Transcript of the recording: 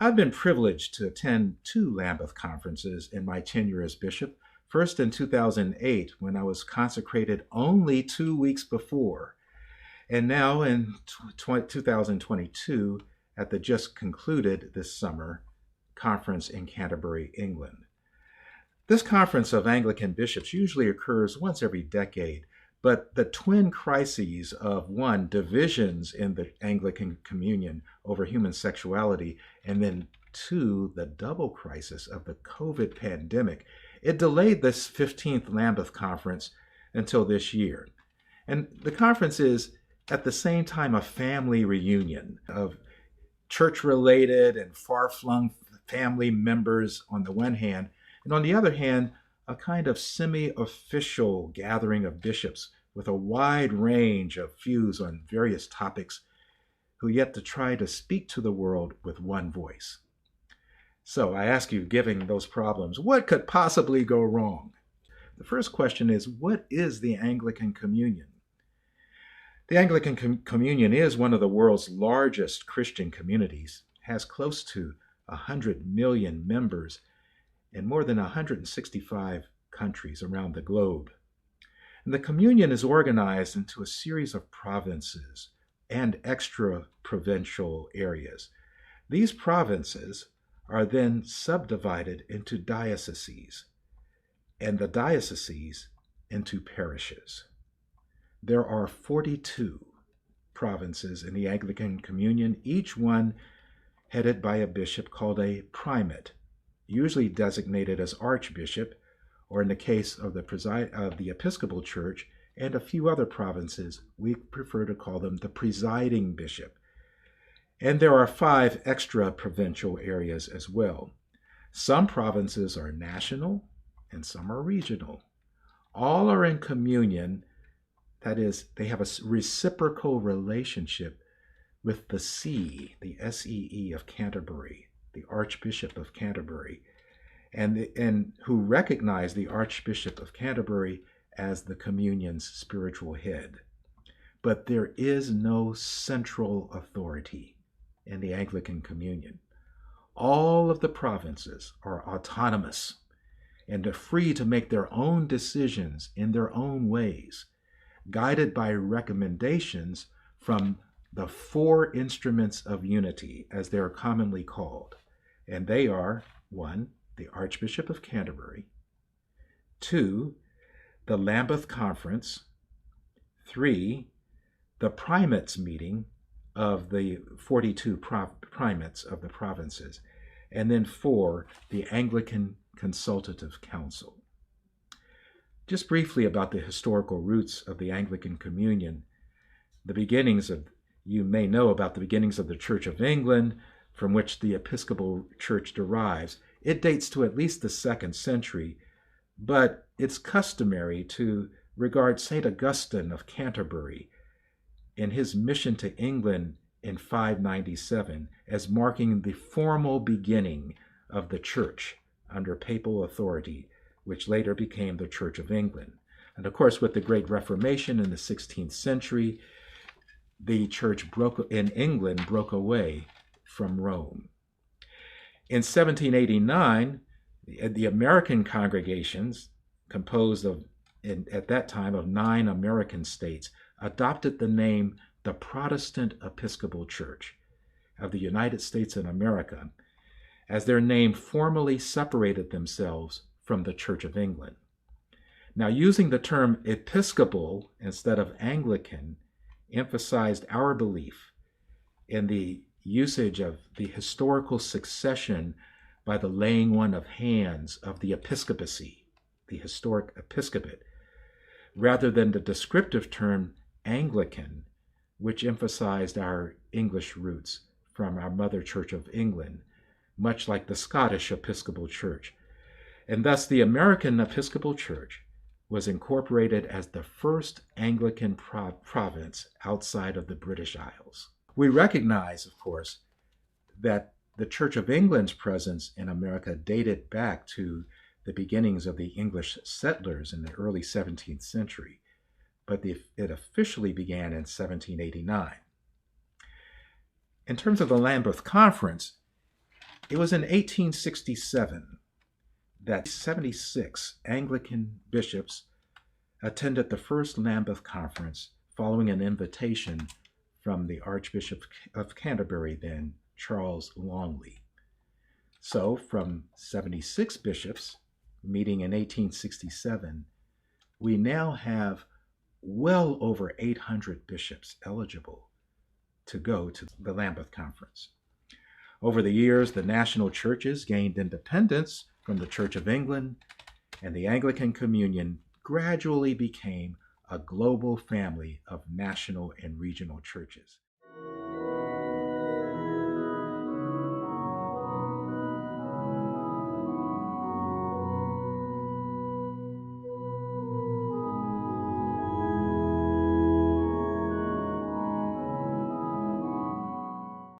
I've been privileged to attend two Lambeth conferences in my tenure as bishop. First in 2008, when I was consecrated only 2 weeks before, and now in 2022 at the just concluded this summer conference in Canterbury, England. This conference of Anglican bishops usually occurs once every decade, but the twin crises of one, divisions in the Anglican Communion over human sexuality, and then two, the double crisis of the COVID pandemic, it delayed this 15th Lambeth Conference until this year. And the conference is at the same time a family reunion of church-related and far-flung family members on the one hand, and on the other hand, a kind of semi-official gathering of bishops with a wide range of views on various topics who yet to try to speak to the world with one voice. So I ask you, given those problems, what could possibly go wrong? The first question is, what is the Anglican Communion? The Anglican Communion is one of the world's largest Christian communities, has close to 100 million members in more than 165 countries around the globe. And the communion is organized into a series of provinces and extra-provincial areas. These provinces are then subdivided into dioceses, and the dioceses into parishes. There are 42 provinces in the Anglican Communion, each one headed by a bishop called a primate, usually designated as archbishop, or in the case of the Episcopal Church and a few other provinces, we prefer to call them the presiding bishop. And there are 5 extra-provincial areas as well. Some provinces are national and some are regional. All are in communion, that is, they have a reciprocal relationship with the See, the SEE of Canterbury, the Archbishop of Canterbury, and who recognize the Archbishop of Canterbury as the communion's spiritual head. But there is no central authority in the Anglican Communion. All of the provinces are autonomous and are free to make their own decisions in their own ways, guided by recommendations from the 4 instruments of unity, as they are commonly called. And they are, 1, the Archbishop of Canterbury, 2, the Lambeth Conference, 3, the primates meeting of the 42 primates of the provinces, and then 4, the Anglican Consultative Council. Just briefly about the historical roots of the Anglican Communion, you may know about the beginnings of the Church of England, from which the Episcopal Church derives. It dates to at least the 2nd century, but it's customary to regard St. Augustine of Canterbury in his mission to England in 597 as marking the formal beginning of the Church under papal authority, which later became the Church of England. And of course, with the Great Reformation in the 16th century, the Church in England broke away from Rome. In 1789, the American congregations, composed at that time of 9 American states, adopted the name the Protestant Episcopal Church of the United States of America, as their name formally separated themselves from the Church of England. Now, using the term Episcopal instead of Anglican emphasized our belief in the usage of the historical succession by the laying on of hands of the episcopacy, the historic episcopate, rather than the descriptive term Anglican, which emphasized our English roots from our Mother Church of England, much like the Scottish Episcopal Church. And thus the American Episcopal Church was incorporated as the first Anglican province outside of the British Isles. We recognize, of course, that the Church of England's presence in America dated back to the beginnings of the English settlers in the early 17th century, but it officially began in 1789. In terms of the Lambeth Conference, It was in 1867 that 76 Anglican bishops attended the first Lambeth Conference following an invitation from the Archbishop of Canterbury, then Charles Longley. So, from 76 bishops meeting in 1867, we now have well over 800 bishops eligible to go to the Lambeth Conference. Over the years, the national churches gained independence from the Church of England, and the Anglican Communion gradually became a global family of national and regional churches.